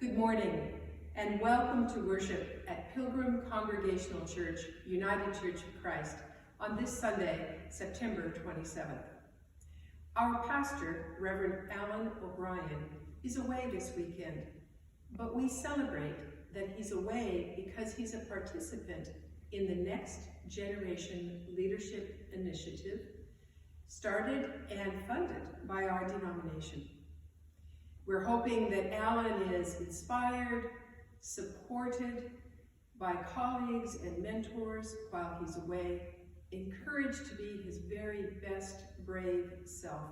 Good morning, and welcome to worship at Pilgrim Congregational Church, United Church of Christ, on this Sunday, September 27th. Our pastor, Reverend Alan O'Brien, is away this weekend, but we celebrate that he's away because he's a participant in the Next Generation Leadership Initiative, started and funded by our denomination. We're hoping that Alan is inspired, supported by colleagues and mentors while he's away, encouraged to be his very best, brave self,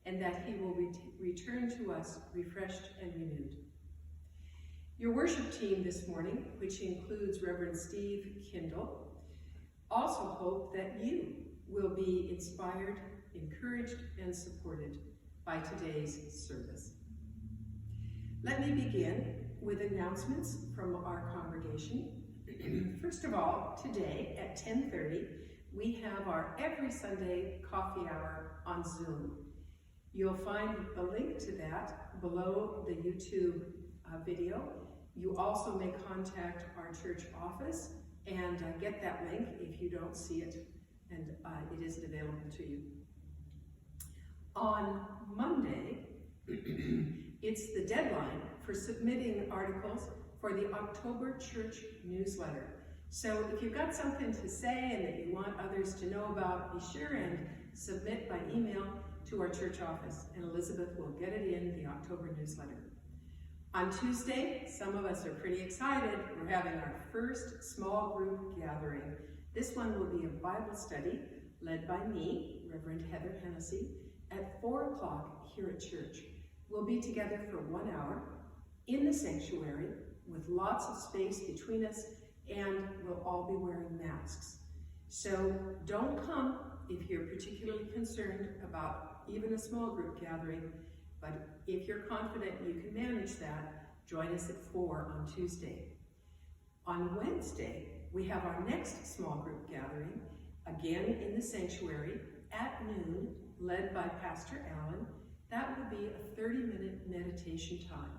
and that he will return to us refreshed and renewed. Your worship team this morning, which includes Reverend Steve Kindle, also hope that you will be inspired, encouraged, and supported by today's service. Let me begin with announcements from our congregation. First of all, today at 10:30, we have our every Sunday coffee hour on Zoom. You'll find a link to that below the YouTube video. You also may contact our church office and get that link if you don't see it, and it isn't available to you. On Monday, it's the deadline for submitting articles for the October church newsletter. So if you've got something to say and that you want others to know about, be sure and submit by email to our church office, and Elizabeth will get it in the October newsletter. On Tuesday, some of us are pretty excited. We're having our first small group gathering. This one will be a Bible study led by me, Reverend Heather Hennessy, at 4 o'clock here at church. We'll be together for 1 hour in the sanctuary with lots of space between us, and we'll all be wearing masks. So don't come if you're particularly concerned about even a small group gathering, but if you're confident you can manage that, join us at 4 on Tuesday. On Wednesday, we have our next small group gathering, again in the sanctuary at noon, led by Pastor Allen. That will be a 30-minute meditation time.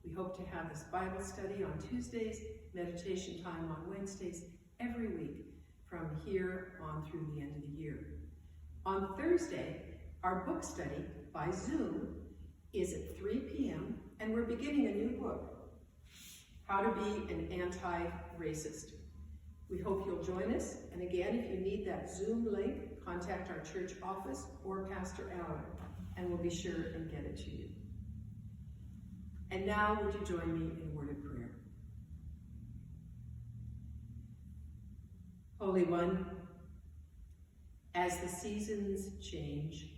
We hope to have this Bible study on Tuesdays, meditation time on Wednesdays, every week from here on through the end of the year. On Thursday, our book study by Zoom is at 3 p.m., and we're beginning a new book, How to Be an Anti-Racist. We hope you'll join us, and again, if you need that Zoom link, contact our church office or Pastor Allen, and we'll be sure and get it to you. And now, would you join me in a word of prayer? Holy One, as the seasons change,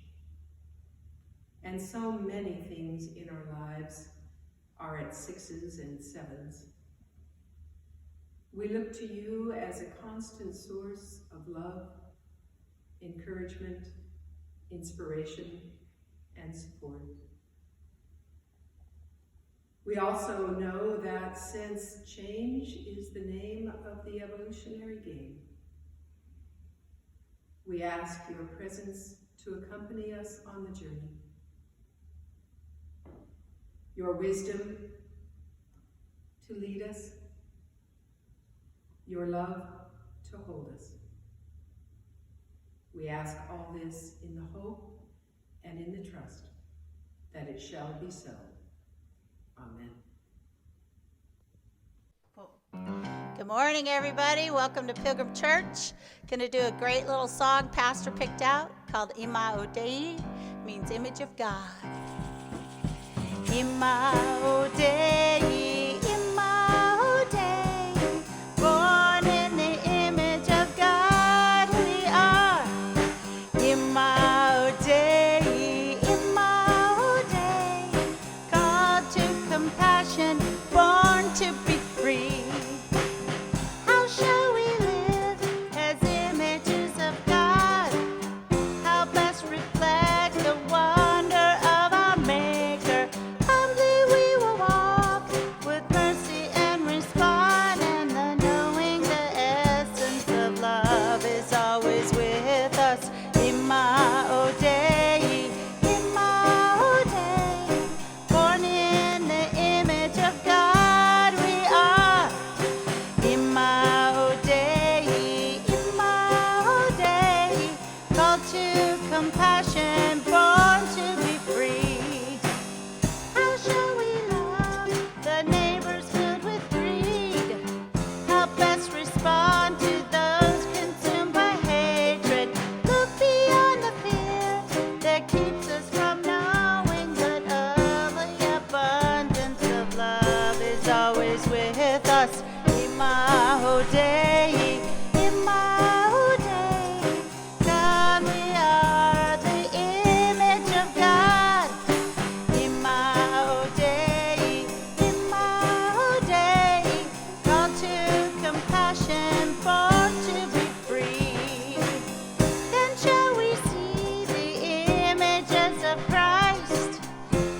and so many things in our lives are at 6s and 7s, we look to you as a constant source of love, encouragement, inspiration, and support. We also know that since change is the name of the evolutionary game, we ask your presence to accompany us on the journey. Your wisdom to lead us, your love to hold us. We ask all this in the hope and in the trust that it shall be so. Amen. Good morning, everybody. Welcome to Pilgrim Church. Going to do a great little song Pastor picked out called Imago Dei, means image of God. Imago Dei, Imago Dei, born in the image of God we are. Imago Dei, Imago Dei, called to compassion, born to be free. How shall we live as images of God? How best reflect the wonder of our Maker? Humbly we will walk compassion, born to be free. How shall we love the neighbors filled with greed? Help us respond to those consumed by hatred. Look beyond the fear that keeps us from knowing that of the abundance of love is always with us. Imago Dei, Imago Dei. God, we are the image of God. Imago Dei, Imago Dei. Called to compassion, born to be free. Then shall we see the images of Christ.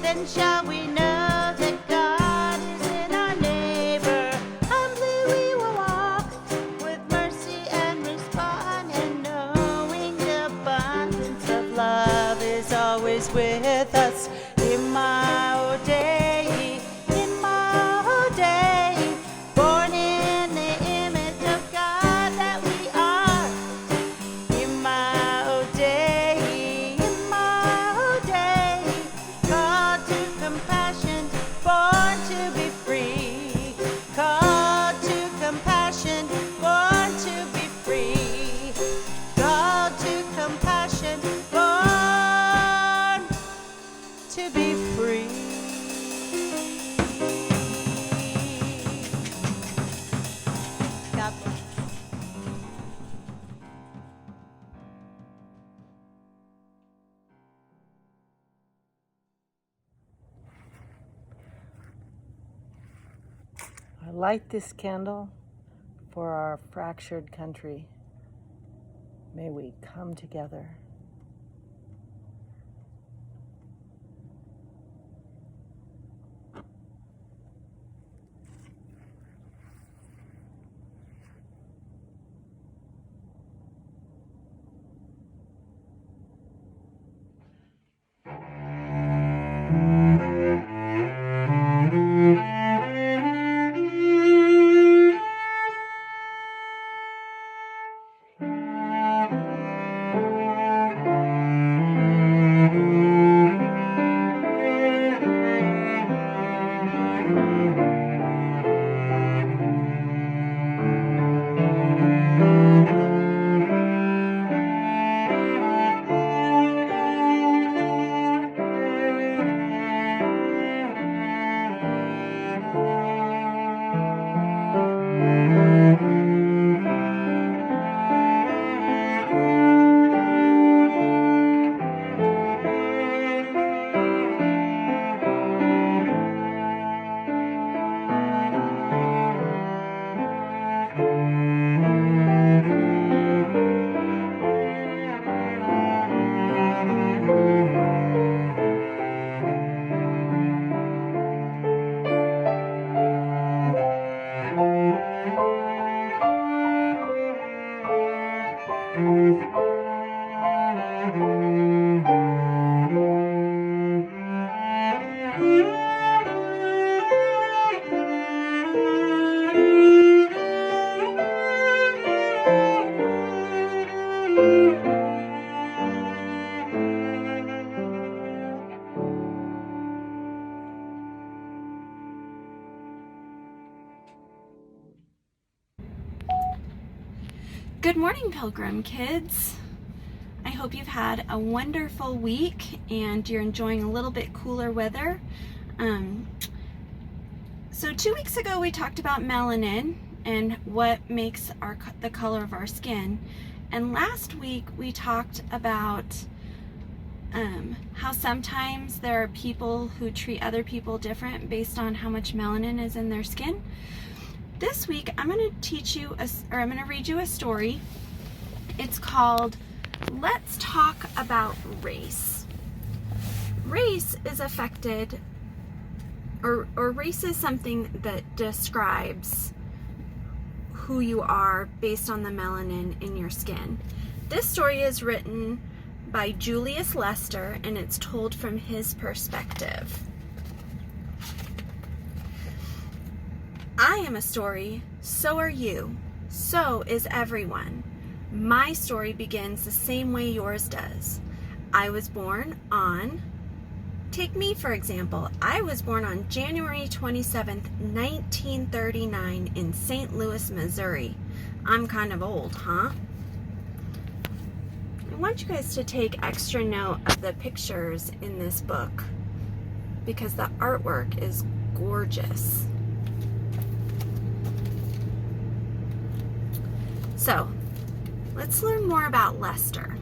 Then shall we know that God is in our neighbor. Humbly we will walk with mercy and respond, and knowing the abundance of love is always with us. Imago Dei, Imago Dei. Born in the image of God that we are. Imago Dei, Imago Dei. Called to compassion, born to be free. Called to compassion, born to be free. Called to compassion, born to be free. God bless. I light this candle for our fractured country. May we come together. Good morning, Pilgrim kids. I hope you've had a wonderful week and you're enjoying a little bit cooler weather. So 2 weeks ago we talked about melanin and what makes the color of our skin. And last week we talked about how sometimes there are people who treat other people different based on how much melanin is in their skin. This week I'm going to read you a story. It's called Let's Talk About Race. Race is affected, or race is something that describes who you are based on the melanin in your skin. This story is written by Julius Lester and it's told from his perspective. I am a story, so are you, so is everyone. My story begins the same way yours does. I was born on, take me for example, I was born on January 27th, 1939 in St. Louis, Missouri. I'm kind of old, huh? I want you guys to take extra note of the pictures in this book because the artwork is gorgeous. So, let's learn more about Lester.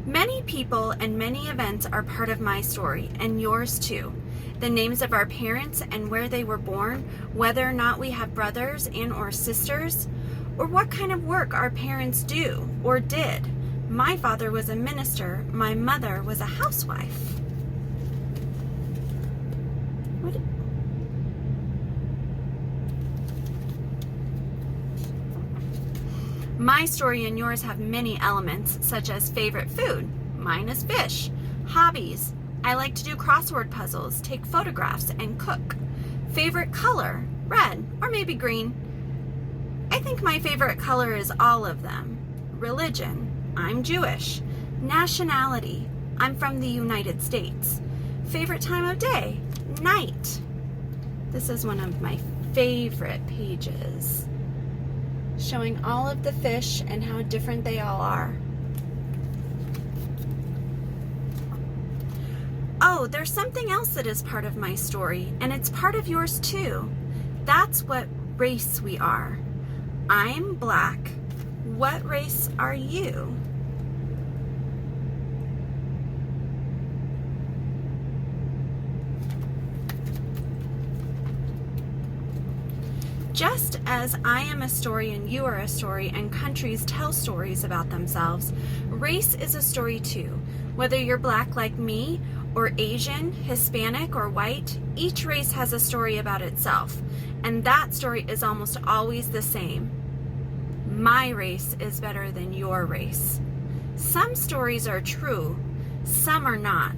Many people and many events are part of my story, and yours too. The names of our parents and where they were born, whether or not we have brothers and or sisters, or what kind of work our parents do or did. My father was a minister, my mother was a housewife. My story and yours have many elements, such as favorite food, mine is fish, hobbies, I like to do crossword puzzles, take photographs, and cook. Favorite color, red, or maybe green. I think my favorite color is all of them. Religion, I'm Jewish. Nationality, I'm from the United States. Favorite time of day, night. This is one of my favorite pages, showing all of the fish and how different they all are. Oh, there's something else that is part of my story, and it's part of yours too. That's what race we are. I'm black. What race are you? Just as I am a story and you are a story and countries tell stories about themselves, race is a story too. Whether you're black like me or Asian, Hispanic, or white, each race has a story about itself, and that story is almost always the same. My race is better than your race. Some stories are true, some are not.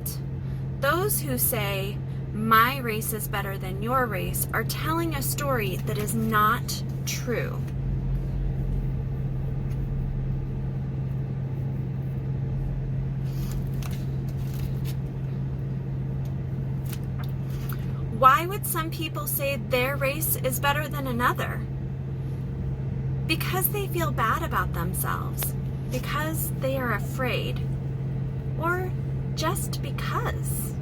Those who say, my race is better than your race, are telling a story that is not true. Why would some people say their race is better than another? Because they feel bad about themselves, because they are afraid, or just because.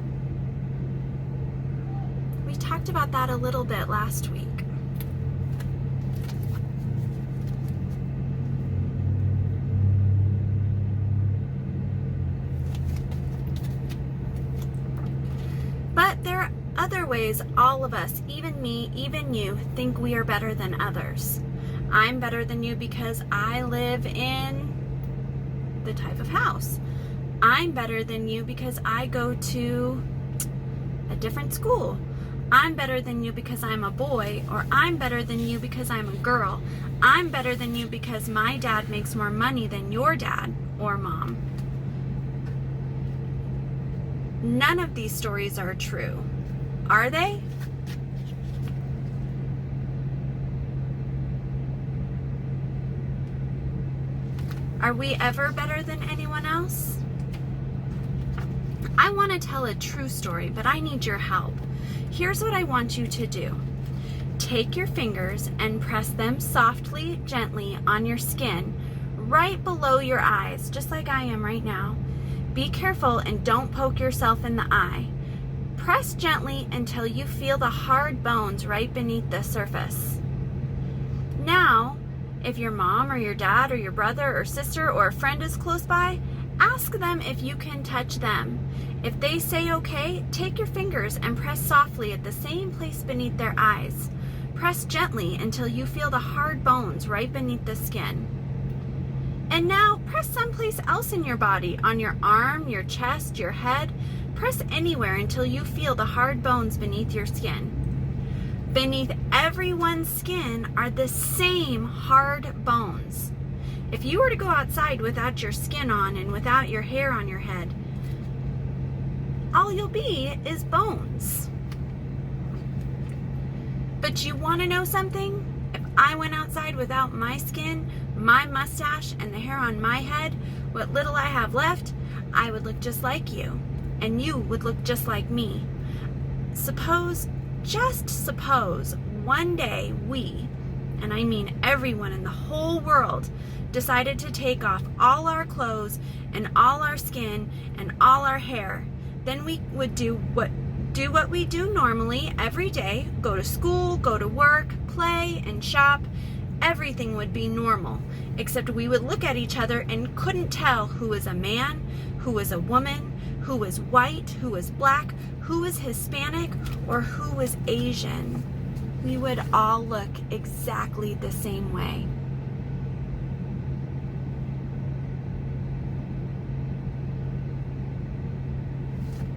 We talked about that a little bit last week. But there are other ways all of us, even me, even you, think we are better than others. I'm better than you because I live in the type of house. I'm better than you because I go to a different school. I'm better than you because I'm a boy, or I'm better than you because I'm a girl. I'm better than you because my dad makes more money than your dad or mom. None of these stories are true. Are they? Are we ever better than anyone else? I want to tell a true story, but I need your help. Here's what I want you to do. Take your fingers and press them softly, gently on your skin, right below your eyes, just like I am right now. Be careful and don't poke yourself in the eye. Press gently until you feel the hard bones right beneath the surface. Now, if your mom or your dad or your brother or sister or a friend is close by, ask them if you can touch them. If they say okay, take your fingers and press softly at the same place beneath their eyes. Press gently until you feel the hard bones right beneath the skin. And now press someplace else in your body, on your arm, your chest, your head. Press anywhere until you feel the hard bones beneath your skin. Beneath everyone's skin are the same hard bones. If you were to go outside without your skin on and without your hair on your head, all you'll be is bones. But you want to know something? If I went outside without my skin, my mustache, and the hair on my head, what little I have left, I would look just like you, and you would look just like me. Suppose, just suppose, one day we, and I mean everyone in the whole world, decided to take off all our clothes and all our skin and all our hair. Then we would do what we do normally every day, go to school, go to work, play and shop. Everything would be normal, except we would look at each other and couldn't tell who was a man, who was a woman, who was white, who was black, who was Hispanic, or who was Asian. We would all look exactly the same way.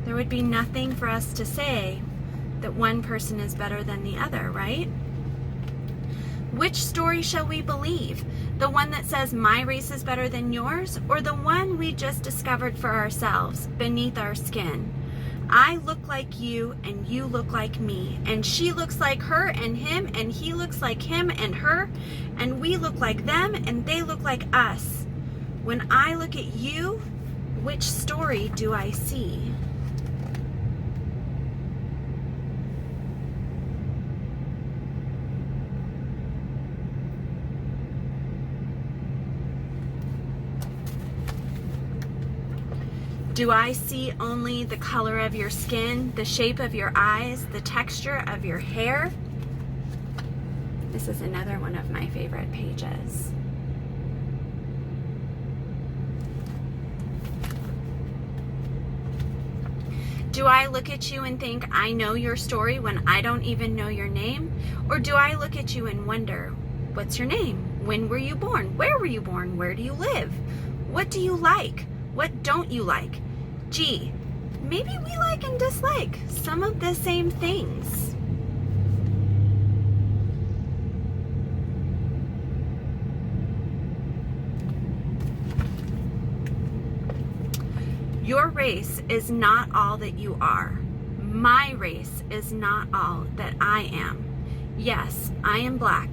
There would be nothing for us to say that one person is better than the other, right? Which story shall we believe? The one that says my race is better than yours, or the one we just discovered for ourselves beneath our skin? I look like you and you look like me, and she looks like her and him, and he looks like him and her, and we look like them and they look like us. When I look at you, which story do I see? Do I see only the color of your skin, the shape of your eyes, the texture of your hair? This is another one of my favorite pages. Do I look at you and think I know your story when I don't even know your name? Or do I look at you and wonder, what's your name? When were you born? Where were you born? Where do you live? What do you like? What don't you like? Gee, maybe we like and dislike some of the same things. Your race is not all that you are. My race is not all that I am. Yes, I am black,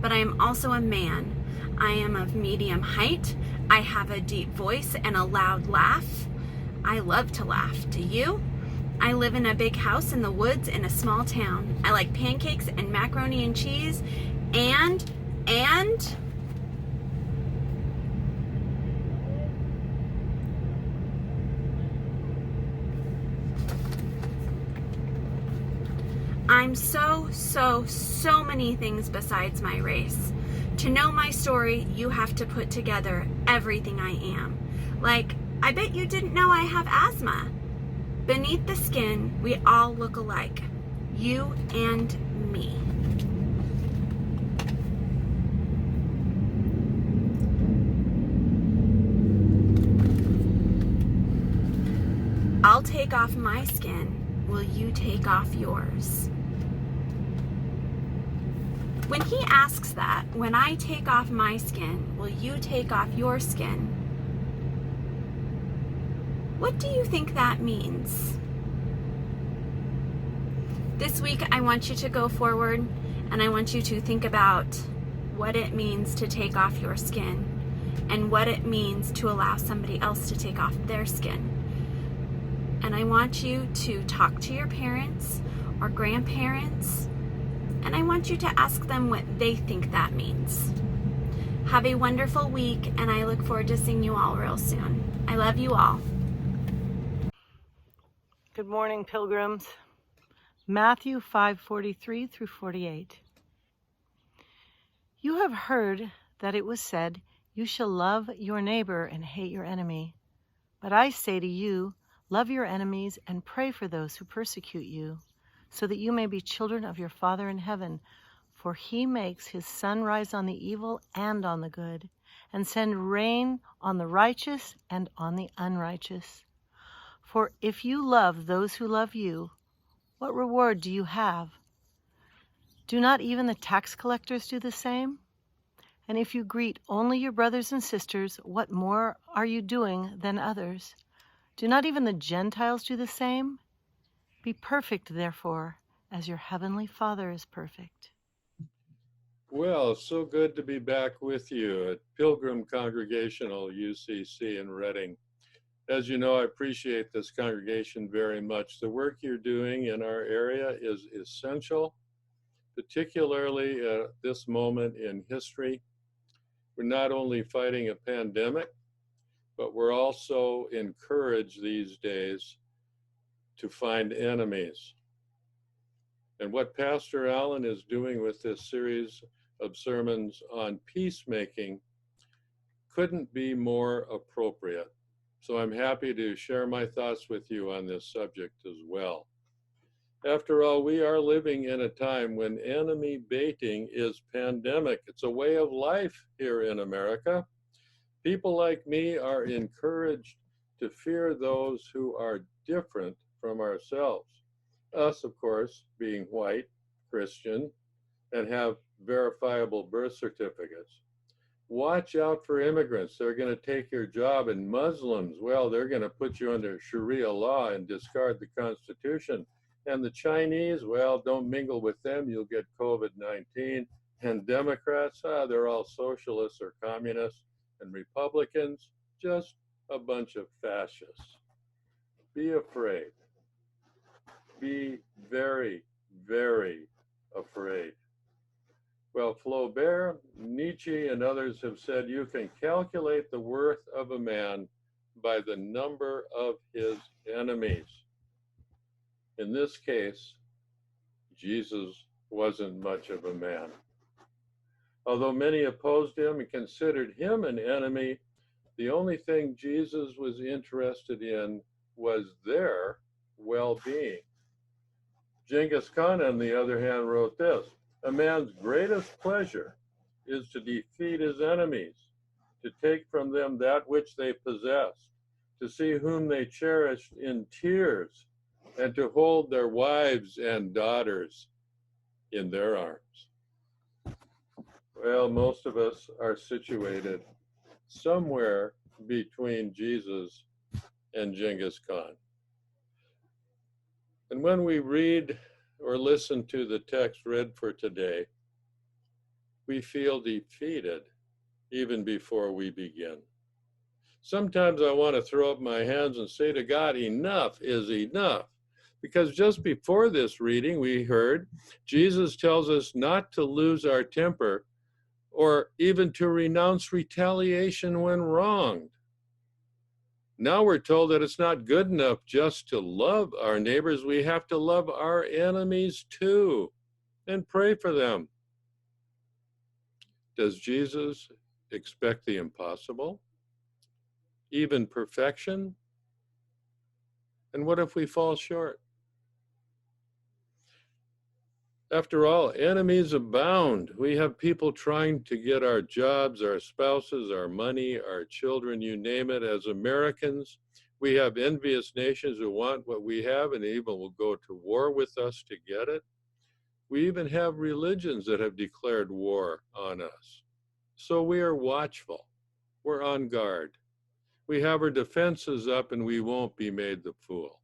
but I am also a man. I am of medium height. I have a deep voice and a loud laugh. I love to laugh. Do you? I live in a big house in the woods in a small town. I like pancakes and macaroni and cheese and I'm so many things besides my race. To know my story, you have to put together everything I am. Like, I bet you didn't know I have asthma. Beneath the skin, we all look alike. You and me. I'll take off my skin. Will you take off yours? When he asks that, when I take off my skin, will you take off your skin? What do you think that means? This week, I want you to go forward and I want you to think about what it means to take off your skin and what it means to allow somebody else to take off their skin. And I want you to talk to your parents or grandparents, and I want you to ask them what they think that means. Have a wonderful week, and I look forward to seeing you all real soon. I love you all. Good morning, pilgrims. Matthew 5:43 through 48. You have heard that it was said, you shall love your neighbor and hate your enemy. But I say to you, love your enemies and pray for those who persecute you, so that you may be children of your Father in heaven. For he makes his sun rise on the evil and on the good, and send rain on the righteous and on the unrighteous. For if you love those who love you, what reward do you have? Do not even the tax collectors do the same? And if you greet only your brothers and sisters, what more are you doing than others? Do not even the Gentiles do the same? Be perfect, therefore, as your heavenly Father is perfect. Well, so good to be back with you at Pilgrim Congregational UCC in Reading. As you know, I appreciate this congregation very much. The work you're doing in our area is essential, particularly at this moment in history. We're not only fighting a pandemic, but we're also encouraged these days to find enemies. And what Pastor Allen is doing with this series of sermons on peacemaking couldn't be more appropriate. So I'm happy to share my thoughts with you on this subject as well. After all, we are living in a time when enemy baiting is pandemic. It's a way of life here in America. People like me are encouraged to fear those who are different from ourselves. Us, of course, being white, Christian, and have verifiable birth certificates. Watch out for immigrants. They're going to take your job. And Muslims, well, they're going to put you under Sharia law and discard the Constitution. And the Chinese, well, don't mingle with them. You'll get COVID-19. And Democrats, they're all socialists or communists. And Republicans, just a bunch of fascists. Be afraid. Be very, very afraid. Well, Flaubert, Nietzsche, and others have said you can calculate the worth of a man by the number of his enemies. In this case, Jesus wasn't much of a man. Although many opposed him and considered him an enemy, the only thing Jesus was interested in was their well-being. Genghis Khan, on the other hand, wrote this: "A man's greatest pleasure is to defeat his enemies, to take from them that which they possessed, to see whom they cherished in tears, and to hold their wives and daughters in their arms." Well, most of us are situated somewhere between Jesus and Genghis Khan. And when we read or listen to the text read for today, we feel defeated even before we begin. Sometimes I want to throw up my hands and say to God, enough is enough. Because just before this reading, we heard Jesus tells us not to lose our temper or even to renounce retaliation when wronged. Now we're told that it's not good enough just to love our neighbors. We have to love our enemies too and pray for them. Does Jesus expect the impossible? Even perfection? And what if we fall short? After all, enemies abound. We have people trying to get our jobs, our spouses, our money, our children, you name it. As Americans, we have envious nations who want what we have and even will go to war with us to get it. We even have religions that have declared war on us. So we are watchful. We're on guard. We have our defenses up and we won't be made the fool.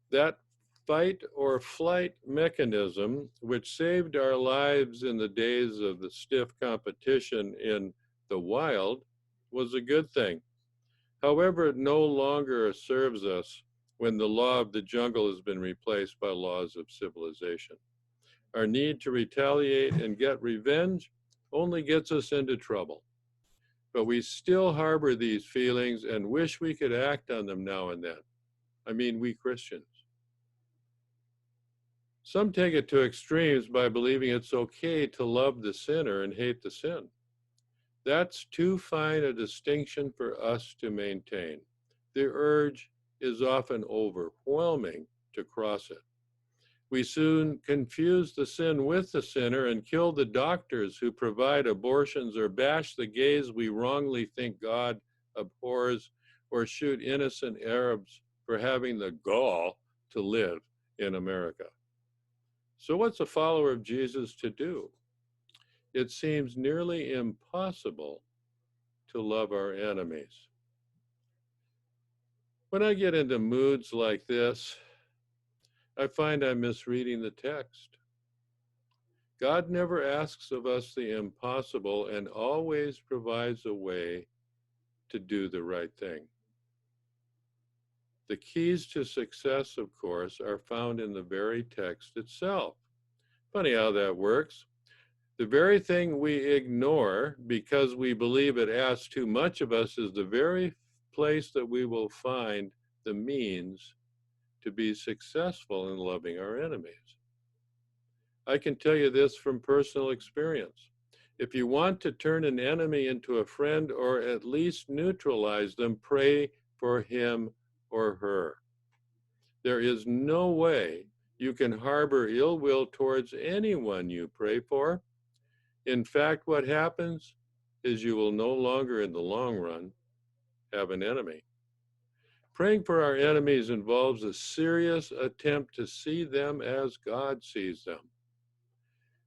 That fight or flight mechanism, which saved our lives in the days of the stiff competition in the wild, was a good thing. However, it no longer serves us when the law of the jungle has been replaced by laws of civilization. Our need to retaliate and get revenge only gets us into trouble. But we still harbor these feelings and wish we could act on them now and then. I mean, we Christians. Some take it to extremes by believing it's okay to love the sinner and hate the sin. That's too fine a distinction for us to maintain. The urge is often overwhelming to cross it. We soon confuse the sin with the sinner and kill the doctors who provide abortions or bash the gays we wrongly think God abhors or shoot innocent Arabs for having the gall to live in America. So what's a follower of Jesus to do? It seems nearly impossible to love our enemies. When I get into moods like this, I find I'm misreading the text. God never asks of us the impossible and always provides a way to do the right thing. The keys to success, of course, are found in the very text itself. Funny how that works. The very thing we ignore because we believe it asks too much of us is the very place that we will find the means to be successful in loving our enemies. I can tell you this from personal experience. If you want to turn an enemy into a friend or at least neutralize them, pray for him or her. There is no way you can harbor ill will towards anyone you pray for. In fact, what happens is you will no longer, in the long run, have an enemy. Praying for our enemies involves a serious attempt to see them as God sees them.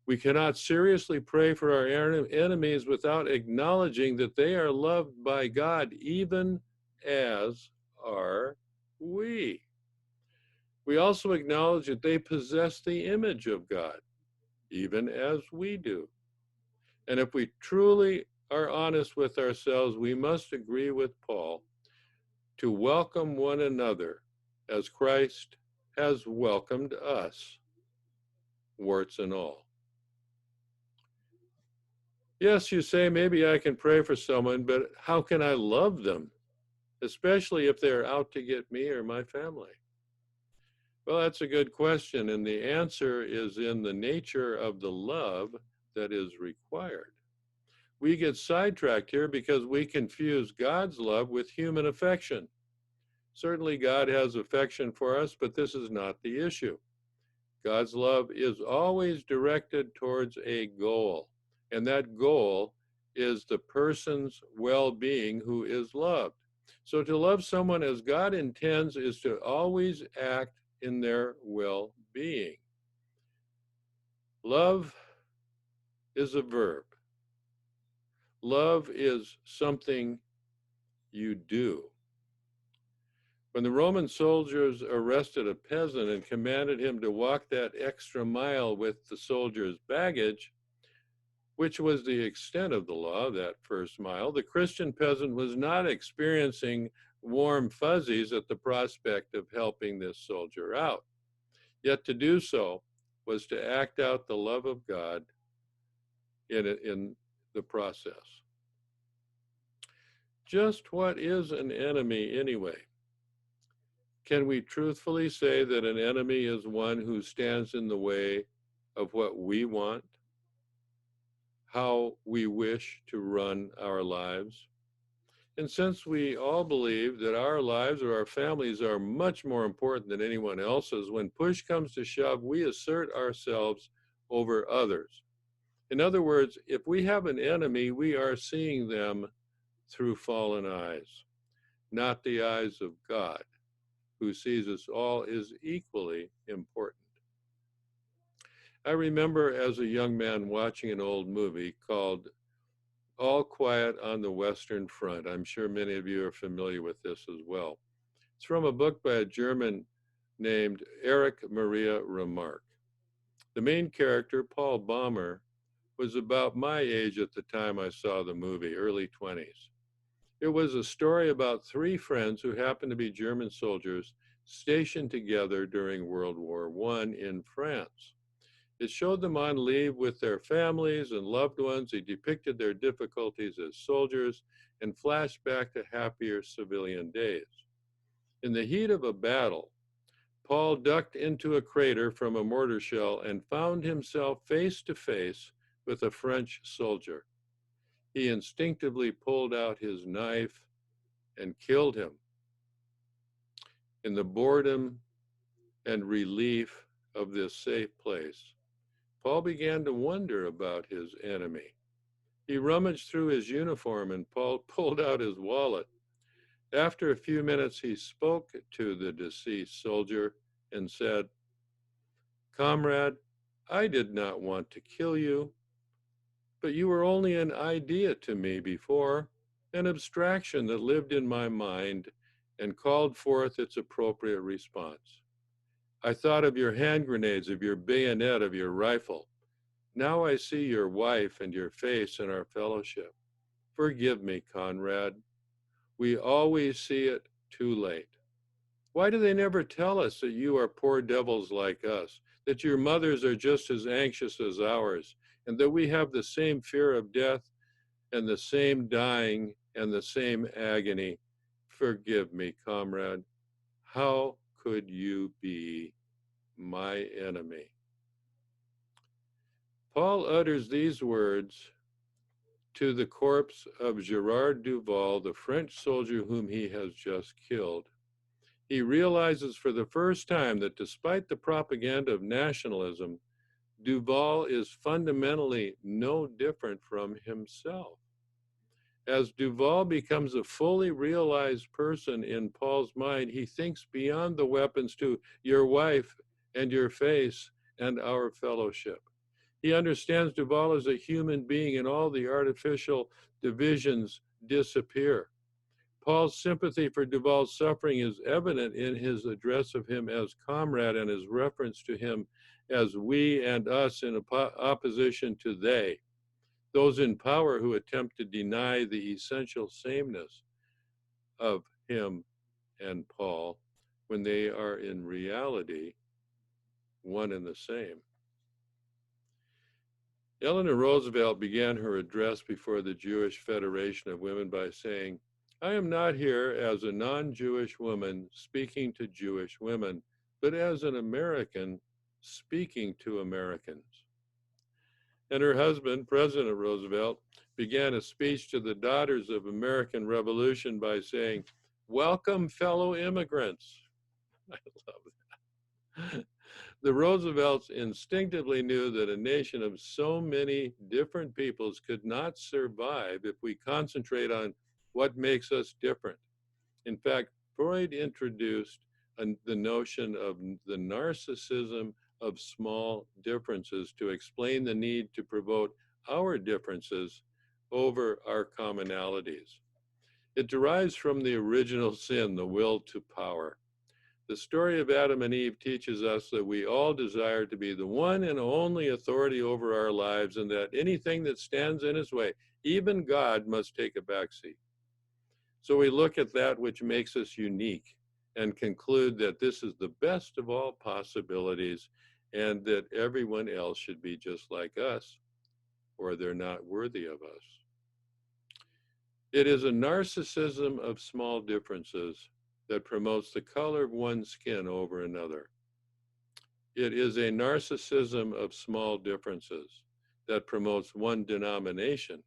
We cannot seriously pray for our enemies without acknowledging that they are loved by God, even as are we. We also acknowledge that they possess the image of God, even as we do. And if we truly are honest with ourselves, we must agree with Paul to welcome one another as Christ has welcomed us, warts and all. Yes, you say, maybe I can pray for someone, but how can I love them, especially if they're out to get me or my family? Well, that's a good question, and the answer is in the nature of the love that is required. We get sidetracked here because we confuse God's love with human affection. Certainly, God has affection for us, but this is not the issue. God's love is always directed towards a goal, and that goal is the person's well-being who is loved. So to love someone as God intends is to always act in their well-being. Love is a verb. Love is something you do. When the Roman soldiers arrested a peasant and commanded him to walk that extra mile with the soldier's baggage, which was the extent of the law, that first mile, the Christian peasant was not experiencing warm fuzzies at the prospect of helping this soldier out. Yet to do so was to act out the love of God in the process. Just what is an enemy anyway? Can we truthfully say that an enemy is one who stands in the way of what we want, how we wish to run our lives? And since we all believe that our lives or our families are much more important than anyone else's, when push comes to shove, we assert ourselves over others. In other words, if we have an enemy, we are seeing them through fallen eyes, not the eyes of God, who sees us all as equally important. I remember as a young man watching an old movie called All Quiet on the Western Front. I'm sure many of you are familiar with this as well. It's from a book by a German named Erich Maria Remarque. The main character, Paul Baumer, was about my age at the time I saw the movie, early 20s. It was a story about three friends who happened to be German soldiers stationed together during World War I in France. It showed them on leave with their families and loved ones. It depicted their difficulties as soldiers and flashed back to happier civilian days. In the heat of a battle, Paul ducked into a crater from a mortar shell and found himself face to face with a French soldier. He instinctively pulled out his knife and killed him. In the boredom and relief of this safe place, Paul began to wonder about his enemy. He rummaged through his uniform and Paul pulled out his wallet. After a few minutes, he spoke to the deceased soldier and said, "Comrade, I did not want to kill you, but you were only an idea to me before, an abstraction that lived in my mind and called forth its appropriate response. I thought of your hand grenades, of your bayonet, of your rifle. Now I see your wife and your face in our fellowship. Forgive me, Conrad. We always see it too late. Why do they never tell us that you are poor devils like us, that your mothers are just as anxious as ours, and that we have the same fear of death and the same dying and the same agony? Forgive me, comrade. How could you be my enemy? Paul utters these words to the corpse of Gerard Duval, the French soldier whom he has just killed. He realizes for the first time that despite the propaganda of nationalism, Duval is fundamentally no different from himself. As Duval becomes a fully realized person in Paul's mind, he thinks beyond the weapons to your wife and your face and our fellowship. He understands Duval as a human being, and all the artificial divisions disappear. Paul's sympathy for Duval's suffering is evident in his address of him as comrade and his reference to him as we and us in opposition to they, those in power who attempt to deny the essential sameness of him and Paul when they are in reality one and the same. Eleanor Roosevelt began her address before the Jewish Federation of Women by saying, I am not here as a non-Jewish woman speaking to Jewish women, but as an American speaking to Americans. And her husband, President Roosevelt, began a speech to the daughters of American Revolution by saying, welcome, fellow immigrants. I love that. The Roosevelts instinctively knew that a nation of so many different peoples could not survive if we concentrate on what makes us different. In fact, Freud introduced the notion of the narcissism of small differences to explain the need to promote our differences over our commonalities. It derives from the original sin, the will to power. The story of Adam and Eve teaches us that we all desire to be the one and only authority over our lives, and that anything that stands in its way, even God, must take a backseat. So we look at that which makes us unique and conclude that this is the best of all possibilities and that everyone else should be just like us, or they're not worthy of us. It is a narcissism of small differences that promotes the color of one's skin over another. It is a narcissism of small differences that promotes one denomination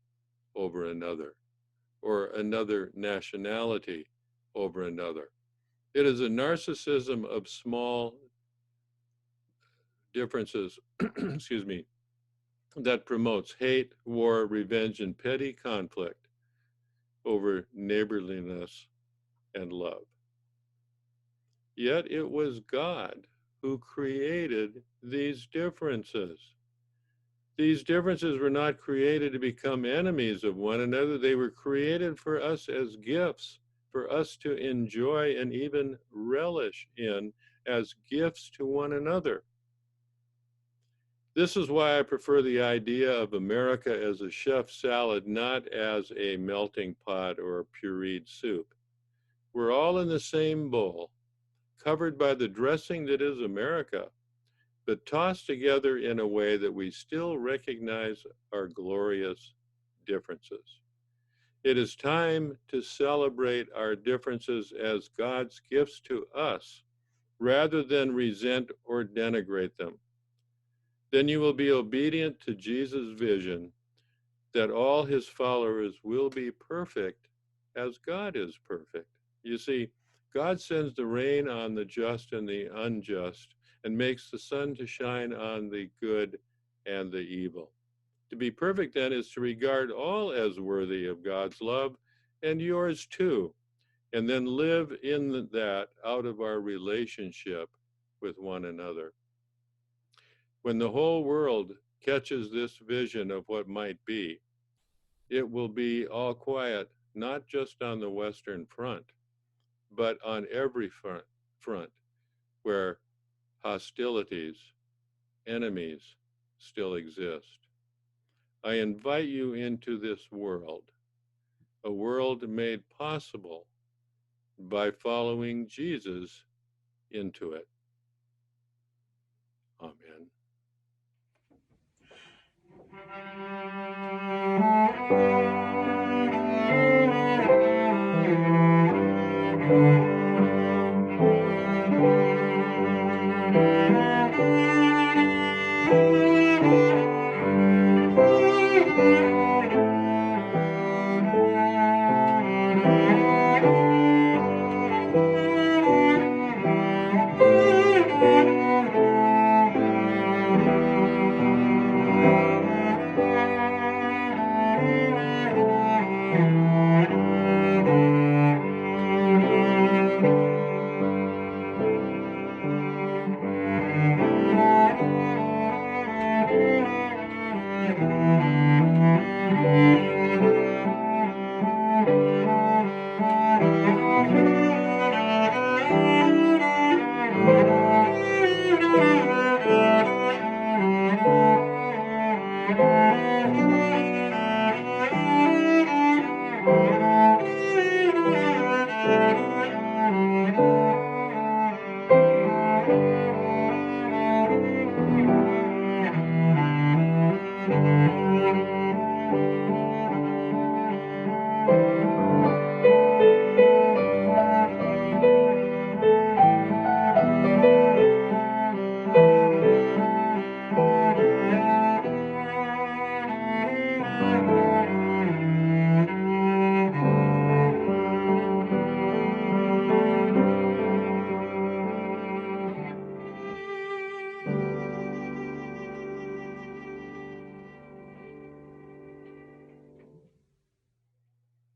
over another, or another nationality over another. It is a narcissism of small differences, excuse me, that promotes hate, war, revenge, and petty conflict over neighborliness and love. Yet it was God who created these differences. These differences were not created to become enemies of one another. They were created for us as gifts, for us to enjoy and even relish in as gifts to one another. This is why I prefer the idea of America as a chef salad, not as a melting pot or a pureed soup. We're all in the same bowl, covered by the dressing that is America, but tossed together in a way that we still recognize our glorious differences. It is time to celebrate our differences as God's gifts to us, rather than resent or denigrate them. Then you will be obedient to Jesus' vision that all his followers will be perfect as God is perfect. You see, God sends the rain on the just and the unjust and makes the sun to shine on the good and the evil. To be perfect, then, is to regard all as worthy of God's love and yours too, and then live in that out of our relationship with one another. When the whole world catches this vision of what might be, it will be all quiet, not just on the Western Front, but on every front where hostilities, enemies still exist. I invite you into this world, a world made possible by following Jesus into it. Amen.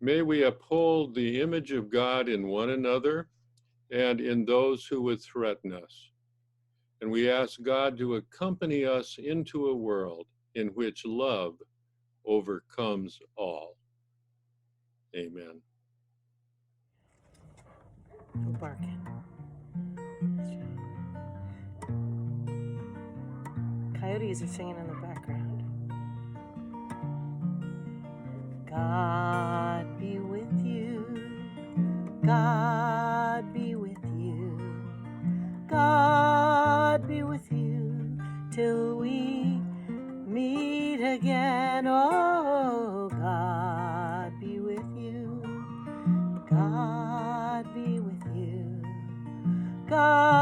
May we uphold the image of God in one another and in those who would threaten us. And we ask God to accompany us into a world in which love overcomes all. Amen. No barking. Coyotes are singing in the background. God be with you. God be with you. God be with you till we meet again. Oh, God be with you. God be with you. God